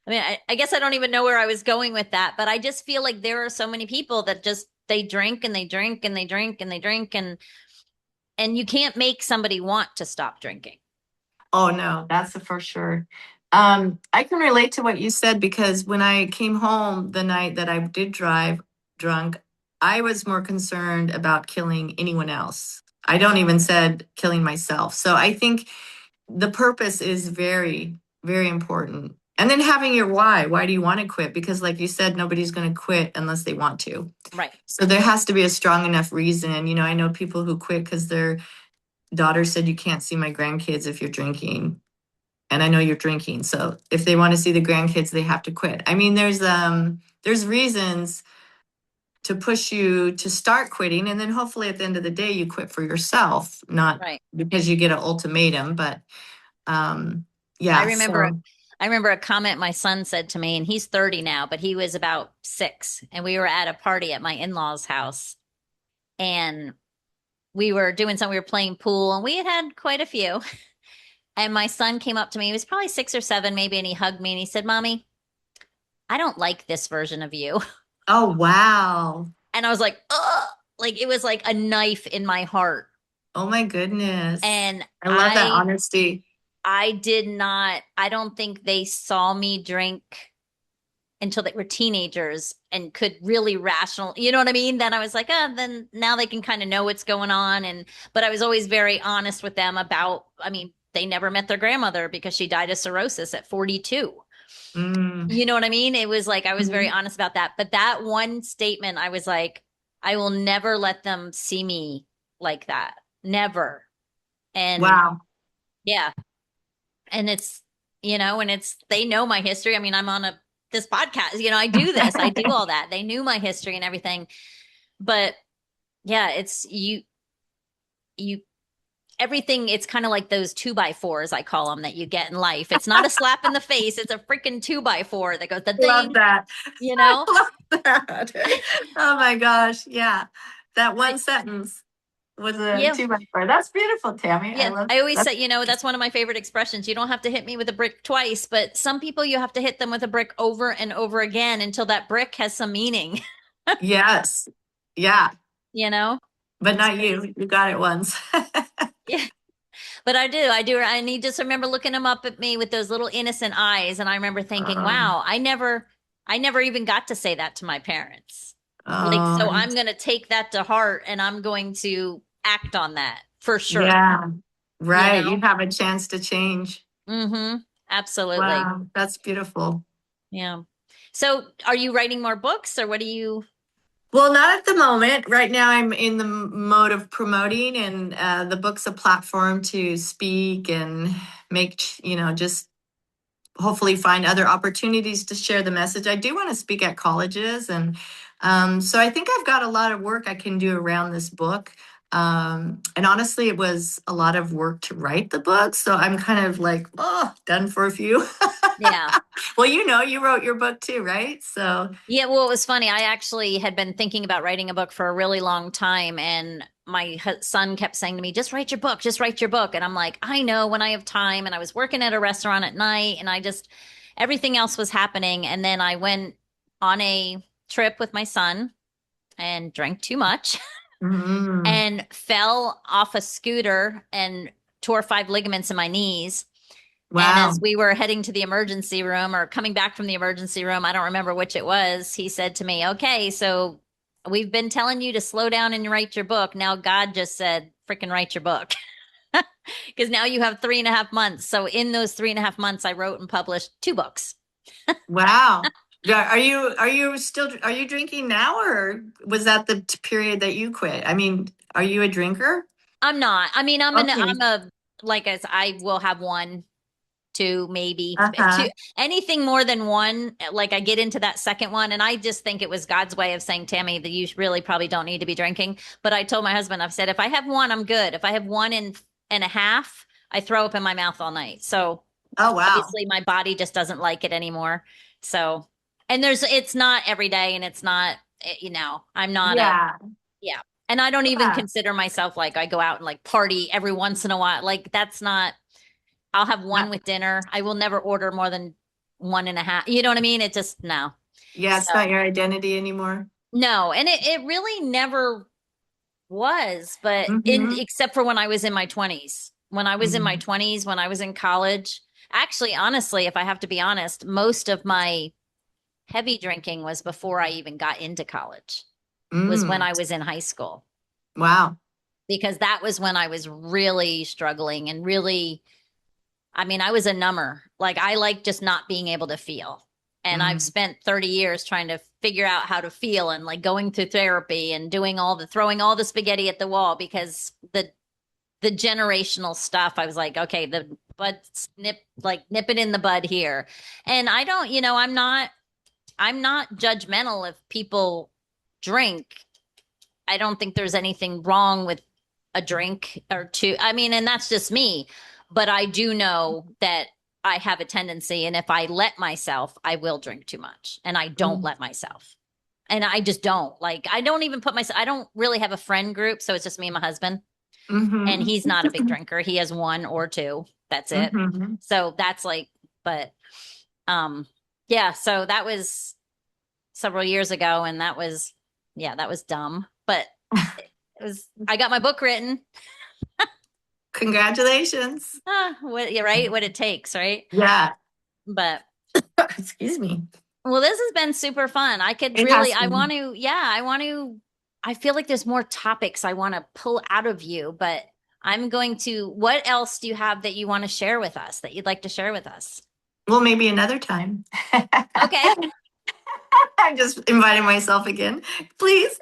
I mean, I guess I don't even know where I was going with that, but I just feel like there are so many people that just they drink and they drink and they drink and they drink and you can't make somebody want to stop drinking. Oh no, that's for sure. I can relate to what you said because when I came home the night that I did drive drunk, I was more concerned about killing anyone else. I don't even said killing myself. So I think the purpose is very, very important. And then having your why. Why do you want to quit? Because like you said, nobody's going to quit unless they want to. Right. So there has to be a strong enough reason. You know, I know people who quit because their daughter said, you can't see my grandkids if you're drinking. And I know you're drinking. So if they want to see the grandkids, they have to quit. I mean, there's reasons to push you to start quitting. And then hopefully at the end of the day, you quit for yourself, not Right. because you get an ultimatum, but um, I yeah. remember So, I remember a comment my son said to me, and he's 30 now, but he was about 6, and we were at a party at my in-laws' house, and we were doing something, we were playing pool, and we had had quite a few. And my son came up to me, he was probably 6 or 7 maybe, and he hugged me and he said, Mommy, I don't like this version of you. oh, wow. And I was like, ugh, like it was like a knife in my heart. Oh my goodness. And I love that I honesty. I did not, I don't think they saw me drink until they were teenagers and could really rational, you know what I mean? Then I was like, oh, then now they can kind of know what's going on. And, but I was always very honest with them about, I mean, they never met their grandmother because she died of cirrhosis at 42. Mm. You know what I mean? It was like, I was very Mhm. honest about that. But that one statement, I was like, I will never let them see me like that. Never. And Wow. yeah. And it's, and it's, they know my history. I mean, I'm on this podcast, I do this, I do all that. They knew my history and everything. But yeah, it's you, everything. It's kind of like those 2x4s, I call them, that you get in life. It's not a slap in the face. It's a freaking 2x4 that goes the Love ding, that. you I know? love that. Oh my gosh. Yeah. That I, one sentence was a yeah. 2 by 4. That's beautiful, Tammy. I Yeah. love I always that. say, that's one of my favorite expressions. You don't have to hit me with a brick twice, but some people you have to hit them with a brick over and over again until that brick has some meaning, Yes. Yeah. you know? But It's not you. crazy. You got it once. Yeah. But I do. I need just remember looking him up at me with those little innocent eyes. And I remember thinking, Um, wow, I never even got to say that to my parents. Like, so oh, I'm going to take that to heart and I'm going to act on that for sure. yeah. You Right. You know? have a chance to change. Mm-hmm. Absolutely. Wow. That's beautiful. Yeah. So are you writing more books or what do you? Well, not at the moment. Right now, I'm in the mode of promoting, and the book's a platform to speak and make, just hopefully find other opportunities to share the message. I do want to speak at colleges, and so I think I've got a lot of work I can do around this book. And honestly, it was a lot of work to write the book, so I'm kind of like, oh, done for a few. Yeah. Well, you wrote your book too, right? So, Yeah, well, it was funny. I actually had been thinking about writing a book for a really long time, and my son kept saying to me, "Just write your book, just write your book." And I'm like, "I know when I have time." And I was working at a restaurant at night, and everything else was happening. And then I went on a trip with my son and drank too much mm, and fell off a scooter and tore 5 ligaments in my knees. And as wow. we were heading to the emergency room or coming back from the emergency room, I don't remember which it was, he said to me, okay, so we've been telling you to slow down and write your book. Now God just said, freaking write your book. Because now you have 3.5 months. So in those 3.5 months, I wrote and published 2 books. Wow. Yeah, are you drinking now, or was that the period that you quit? I mean, are you a drinker? I'm not. I mean, Okay. like I will have one, two, maybe two, Uh-huh. anything more than one. Like I get into that second one, and I just think it was God's way of saying, Tammy, that you really probably don't need to be drinking. But I told my husband, I've said, if I have one, I'm good. If I have one and a half, I throw up in my mouth all night. So Oh, wow. obviously my body just doesn't like it anymore. So, and it's not every day, and it's not, I'm not Yeah. yeah. And I don't even Yeah. consider myself like I go out and like party every once in a while. Like that's not. I'll have Yeah. one with dinner. I will never order more than one and a half. You know what I mean? It just, no. Yeah, So, it's not your identity anymore. no. And it really never was, but Mm-hmm. except for when I was in my 20s. When I was in my Mm-hmm. 20s, when I was in college, actually, honestly, if I have to be honest, most of my heavy drinking was before I even got into college, was when Mm. I was in high school, Wow. because that was when I was really struggling and really, I mean, I was a number. Like I like just not being able to feel. And I've Mm. spent 30 years trying to figure out how to feel and like going through therapy and doing all the throwing all the spaghetti at the wall because the generational stuff, I was like, okay, the bud nip it in the bud here. And I don't, I'm not judgmental if people drink. I don't think there's anything wrong with a drink or two. I mean, and that's just me. But I do know that I have a tendency, and if I let myself, I will drink too much. And I don't Mm. let myself. And I just don't. Like, I don't even put myself, I don't really have a friend group. So it's just me and my husband. And Mm-hmm. he's not a big drinker. He has one or two. That's it. Mm-hmm. So that's like, but um, yeah, so that was several years ago, and that was, yeah, that was dumb. But it was, I got my book written. Congratulations. What you're right, what it takes, right? Yeah. But Excuse me. well, this has been super fun. I could It really, has I been. want to, yeah, I want to, I feel like there's more topics I want to pull out of you, but I'm going to, what else do you have that you want to share with us, that you'd like to share with us? Well, maybe another time. Okay. I'm just inviting myself again, please.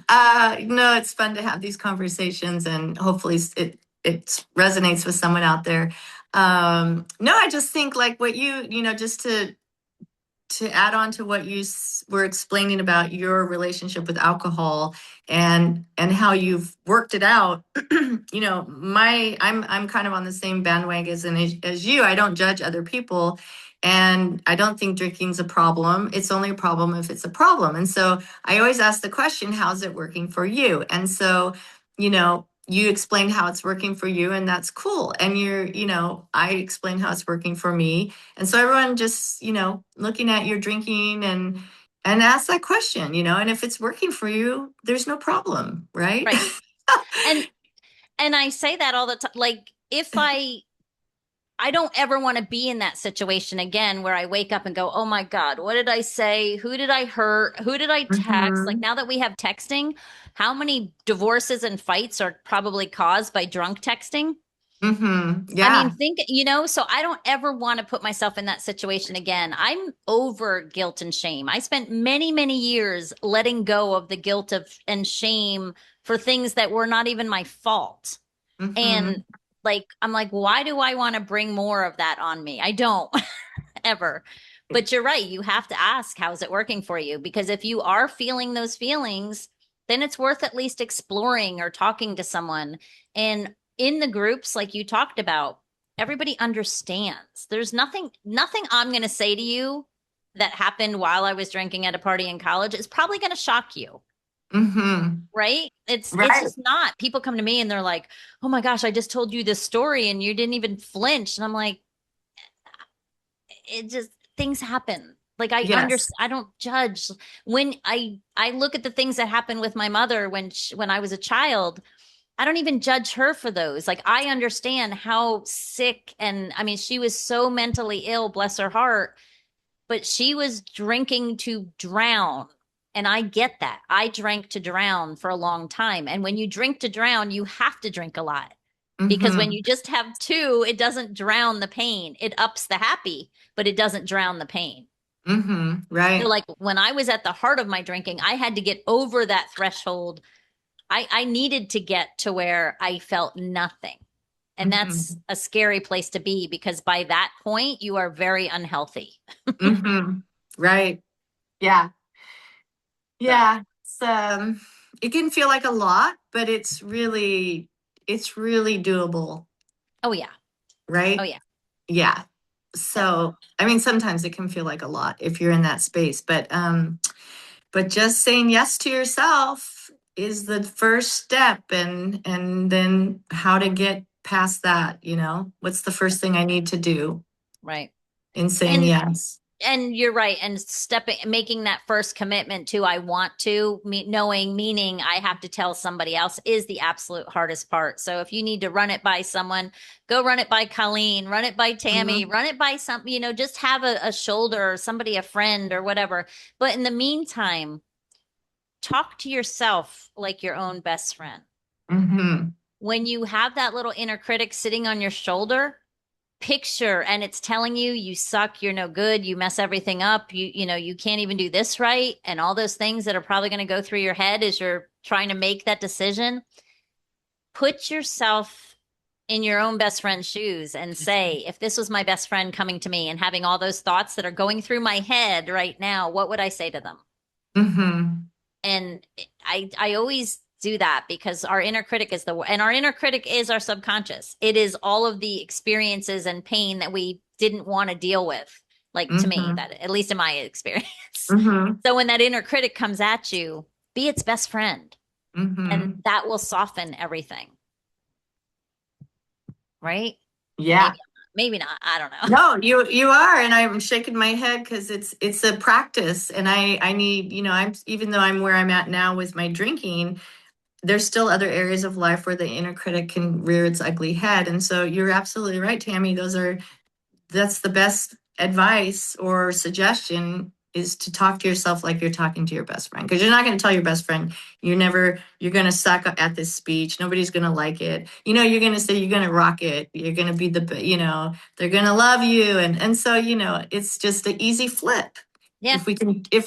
No, it's fun to have these conversations, and hopefully it resonates with someone out there. No, I just think like what just to add on to what you were explaining about your relationship with alcohol and how you've worked it out. My I'm kind of on the same bandwagon as you. I don't judge other people, and I don't think drinking's a problem. It's only a problem if it's a problem. And so I always ask the question, how's it working for you? And so, you explained how it's working for you, and that's cool. And I explained how it's working for me, and so everyone just, looking at your drinking and ask that question, and if it's working for you, there's no problem, right? Right. And I say that all the time. Like if I don't ever want to be in that situation again where I wake up and go, "Oh my God, what did I say? Who did I hurt? Who did I text?" Like Hmm. now that we have texting, how many divorces and fights are probably caused by drunk texting? Hmm. I mean, Yeah. so I don't ever want to put myself in that situation again. I'm over guilt and shame. I spent many, many years letting go of the guilt of and shame for things that were not even my fault. And Hmm. like, I'm like, why do I want to bring more of that on me? I don't ever. But you're right. You have to ask, how's it working for you? Because if you are feeling those feelings, then it's worth at least exploring or talking to someone. And in the groups, like you talked about, everybody understands. There's nothing I'm going to say to you that happened while I was drinking at a party in college is probably going to shock you. Hmm. Right? It's Right. just not. People come to me and they're like, "Oh my gosh, I just told you this story and you didn't even flinch." And I'm like, it just things happen. Like Yes. I don't judge. When I look at the things that happened with my mother when I was a child, I don't even judge her for those. Like I understand how sick, and I mean she was so mentally ill, bless her heart, but she was drinking to drown. And I get that. I drank to drown for a long time. And when you drink to drown, you have to drink a lot because when Hmm. you just have two, it doesn't drown the pain. It ups the happy, but it doesn't drown the pain. Hmm. So, Right. like when I was at the heart of my drinking, I had to get over that threshold. I needed to get to where I felt nothing. And that's Hmm. a scary place to be because by that point, you are very unhealthy. Hmm. Right. Yeah. So, Yeah. It can feel like a lot, but it's really doable, oh, yeah. Oh, right? yeah. Yeah. Yep. So, I mean, sometimes it can feel like a lot if you're in that space, but just saying yes to yourself is the first step, and then how to get past that, you know? What's the first thing I need to do Right. in saying And yes? and you're right. And making that first commitment to I want to, knowing, meaning I have to tell somebody else is the absolute hardest part. So if you need to run it by someone, go run it by Colleen, run it by Tammy, Mhm. run it by some, just have a shoulder or somebody, a friend or whatever. But in the meantime, talk to yourself like your own best friend. Mhm. When you have that little inner critic sitting on your shoulder, picture and it's telling you you suck, you're no good, you mess everything up, you can't even do this right, and all those things that are probably going to go through your head as you're trying to make that decision. Put yourself in your own best friend's shoes and say, if this was my best friend coming to me and having all those thoughts that are going through my head right now, what would I say to them? Mhm. And I always do that because our inner critic is and our inner critic is our subconscious. It is all of the experiences and pain that we didn't want to deal with. Like to me, Mhm. that at least in my experience. Mhm. So when that inner critic comes at you, be its best friend, and Mhm. that will soften everything, right? Yeah. Maybe, maybe not. I don't know. No, you are, and I'm shaking my head because it's a practice, and I need, you know, I'm even though I'm where I'm at now with my drinking, there's still other areas of life where the inner critic can rear its ugly head, and so you're absolutely right, Tammy. That's the best advice or suggestion is to talk to yourself like you're talking to your best friend, because you're not going to tell your best friend you're going to suck at this speech, nobody's going to like it, you know, you're going to say you're going to rock it, you're going to be they're going to love you, and so it's just an easy flip Yeah. if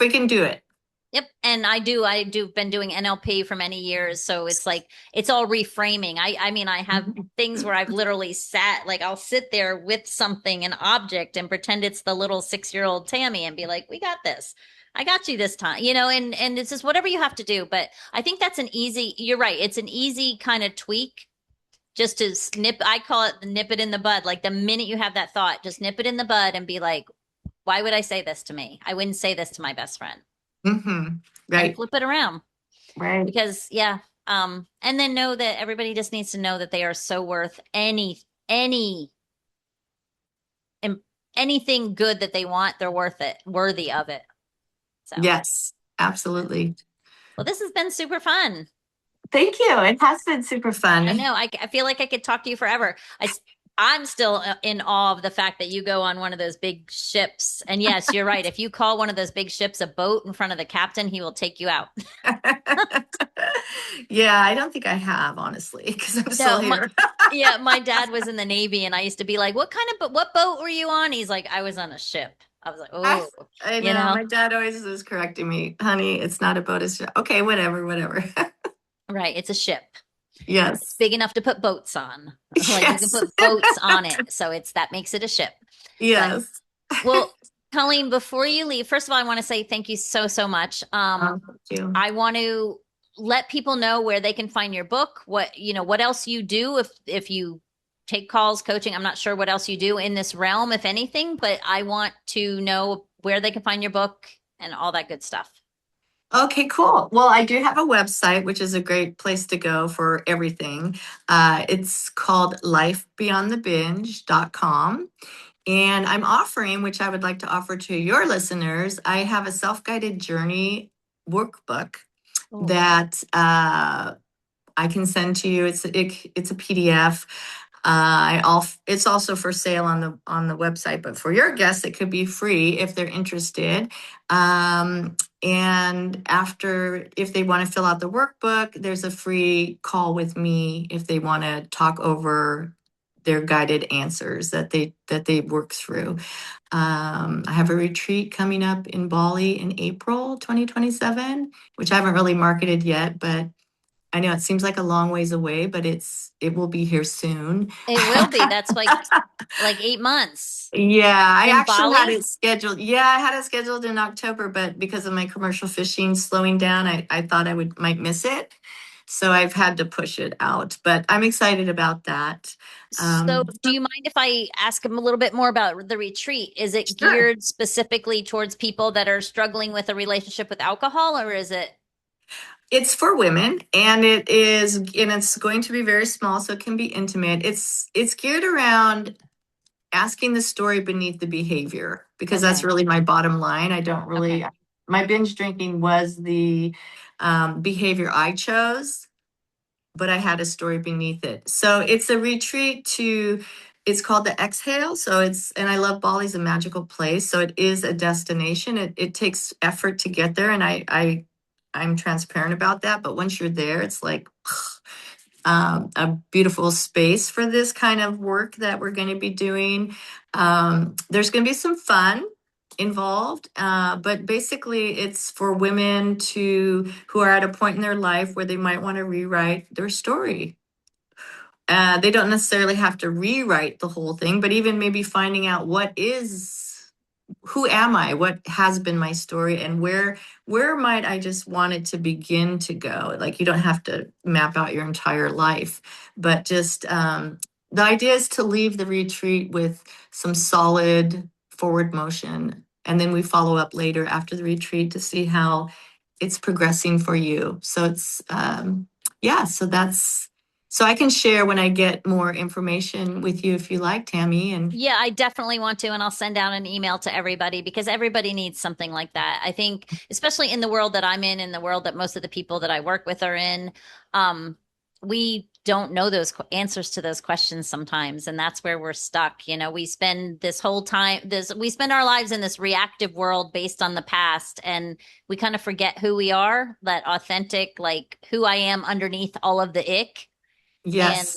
we can do it. Yep. And I do been doing NLP for many years. So it's like, it's all reframing. I mean, I have things where I've literally sat, like I'll sit there with something, an object, and pretend it's the little 6-year-old Tammy and be like, we got this. I got you this time, and it's just whatever you have to do. But I think you're right. It's an easy kind of tweak just to I call it the nip it in the bud. Like the minute you have that thought, just nip it in the bud and be like, why would I say this to me? I wouldn't say this to my best friend, Hmm. and Right. flip it around. Right. Because yeah, and then know that everybody just needs to know that they are so worth any im- anything good that they want. They're worth it, worthy of it. So Yes, yeah. absolutely. Well, this has been super fun. Thank you, it has been super I fun. know. I feel like I could talk to you forever. I'm still in awe of the fact that you go on one of those big ships. And yes, you're right. If you call one of those big ships a boat in front of the captain, he will take you out. Yeah, I don't think I have, honestly, because I'm still No, here. yeah, my dad was in the Navy, and I used to be like, what boat were you on?" He's like, "I was on a ship." I was like, I, "Oh, I you know know, my dad always was correcting me, honey. It's not a boat. It's okay, whatever, whatever. right, it's a ship. It's Yes, big enough to put boats on. Like you can yes, put boats on it, so it's that makes it a ship." But yes. well, Colleen, before you leave, first of all, I want to say thank you so, so much. Thank you. I want to let people know where they can find your book, what else you do if you take calls, coaching. I'm not sure what else you do in this realm, if anything, but I want to know where they can find your book and all that good stuff. Okay, cool. Well, I do have a website, which is a great place to go for everything. It's called lifebeyondthebinge.com. And I'm offering, which I would like to offer to your listeners, I have a self guided journey workbook Oh, that I can send to you. It's a PDF. It's also for sale on the website, but for your guests, it could be free if they're interested. And after, if they want to fill out the workbook, there's a free call with me if they want to talk over their guided answers that they work through. I have a retreat coming up in Bali in April 2027, which I haven't really marketed yet, but I know it seems like a long ways away, but it will be here soon. it will be. That's like 8 months Yeah, I in actually had Bali. it scheduled. Yeah, I had it scheduled in October, but because of my commercial fishing slowing down, I thought I might miss it. So I've had to push it out, but I'm excited about that. So, Um, do you mind if I ask him a little bit more about the retreat? Is it sure. geared specifically towards people that are struggling with a relationship with alcohol, or is it? It's for women, and it's going to be very small, so it can be intimate. It's geared around asking the story beneath the behavior, because that's Okay. really my bottom line. I don't really, Okay. my binge drinking was the behavior I chose, but I had a story beneath it. So it's a retreat to, it's called the Exhale. So and I love Bali's a magical place. So it is a destination. It takes effort to get there. And I'm transparent about that. But once you're there, it's like, a beautiful space for this kind of work that we're going to be doing. There's going to be some fun involved, but basically it's for women who are at a point in their life where they might want to rewrite their story. They don't necessarily have to rewrite the whole thing, but even maybe finding out who am I? What has been my story, and where might I just want it to begin to go? Like, you don't have to map out your entire life, but just the idea is to leave the retreat with some solid forward motion, and then we follow up later after the retreat to see how it's progressing for you. So it's yeah, so I can share when I get more information with you if you like, Tammy. And Yeah, I definitely want to, and I'll send out an email to everybody because everybody needs something like that. I think, especially in the world that I'm in the world that most of the people that I work with are in, we don't know those answers to those questions sometimes, and that's where we're stuck. We spend this whole time, we spend our lives in this reactive world based on the past, and we kind of forget who we are, that authentic, like who I am underneath all of the ick. And yes.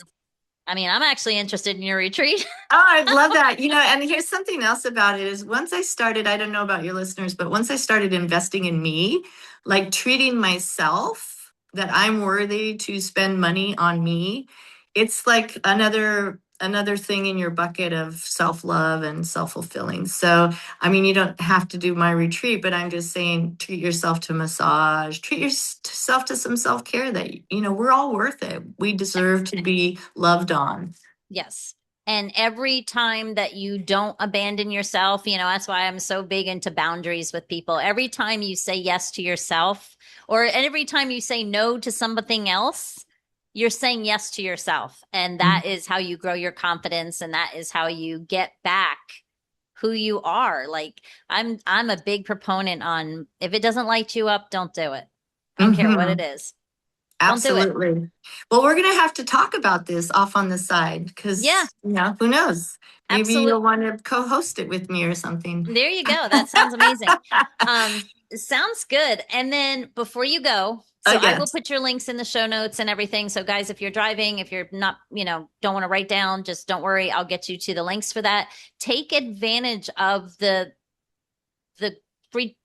I mean, I'm actually interested in your retreat. Oh, I love that. And here's something else about it is once I started, I don't know about your listeners, but once I started investing in me, like treating myself that I'm worthy to spend money on me, it's like another thing in your bucket of self-love and self-fulfilling. So, I mean, you don't have to do my retreat, but I'm just saying treat yourself to massage, treat yourself to some self-care that, we're all worth it. We deserve to be loved on. Yes. And every time that you don't abandon yourself, that's why I'm so big into boundaries with people. Every time you say yes to yourself, or every time you say no to something else, you're saying yes to yourself. And that is how you grow your confidence. And that is how you get back who you are. Like I'm a big proponent on if it doesn't light you up, don't do it. I don't care what it Mhm. is. Don't do it. Absolutely. Well, we're going to have to talk about this off on the side Yeah, because, who knows? Maybe absolutely. you'll want to co-host it with me or something. There you go. That sounds amazing. Sounds good. And then before you go, Oh, so I will yes. put your links in the show notes and everything. So guys, if you're driving, if you're not, don't want to write down, just don't worry. I'll get you to the links for that. Take advantage of the free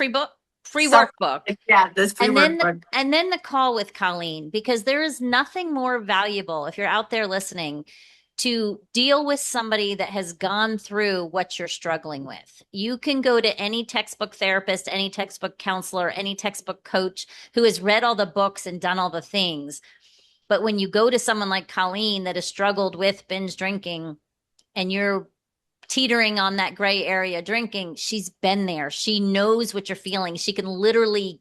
book, free So, workbook. yeah, this free And then the workbook. and then the call with Colleen, because there is nothing more valuable if you're out there listening to deal with somebody that has gone through what you're struggling with. You can go to any textbook therapist, any textbook counselor, any textbook coach who has read all the books and done all the things. But when you go to someone like Colleen that has struggled with binge drinking and you're teetering on that gray area drinking, she's been there. She knows what you're feeling. She can literally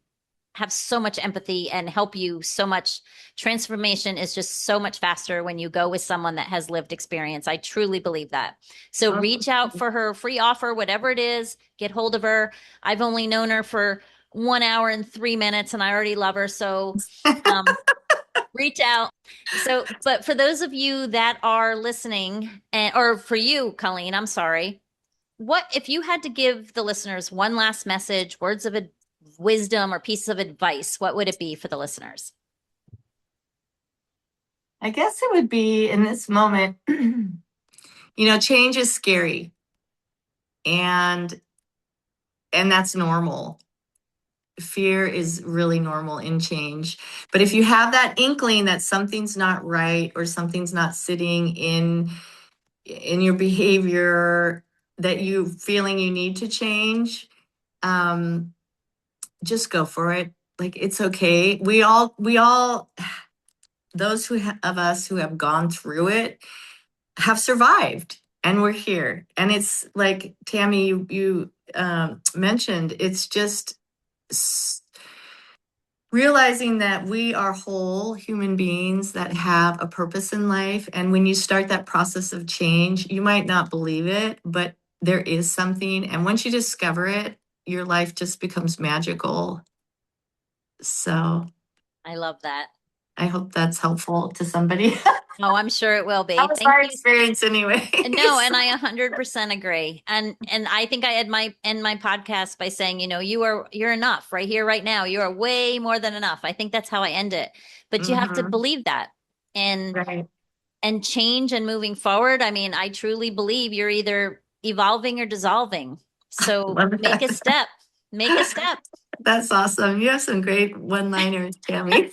have so much empathy and help you so much. Transformation is just so much faster when you go with someone that has lived experience. I truly believe that. So reach out for her free offer, whatever it is, get hold of her. I've only known her for 1 hour and 3 minutes and I already love her. So um, reach out. So, but for those of you that are listening, or for you, Colleen, I'm sorry. What if you had to give the listeners one last message, words of wisdom or pieces of advice, what would it be for the listeners? I guess it would be in this moment, change is scary, and that's normal. Fear is really normal in change. But if you have that inkling that something's not right or something's not sitting in your behavior that you feeling you need to change, um, just go for it. Like, it's okay. We all, those of us who have gone through it have survived, and we're here. And it's like Tammy, you mentioned, it's just realizing that we are whole human beings that have a purpose in life. And when you start that process of change, you might not believe it, but there is something. And once you discover it, your life just becomes magical. So I love that. I hope that's helpful to somebody. Oh, I'm sure it will That be. was Thank my you. experience No, anyways. and I 100% agree. And I think I had my end my podcast by saying, you're enough right here, right now. You are way more than enough. I think that's how I end it. But you have to Hmm. believe that. And Right. and change and moving forward. I mean, I truly believe you're either evolving or dissolving. So Love make a that. step. Make a step. That's awesome. You have some great one-liners, Tammy.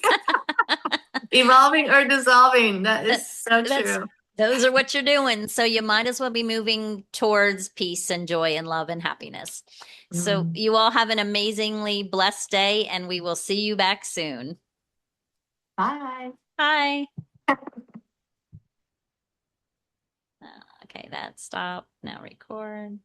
Evolving or dissolving. That is That so that's true. those are what you're doing. So you might as well be moving towards peace and joy and love and happiness. So Mm. you all have an amazingly blessed day and we will see you back soon. Bye. Bye. Okay, that stop. Now record.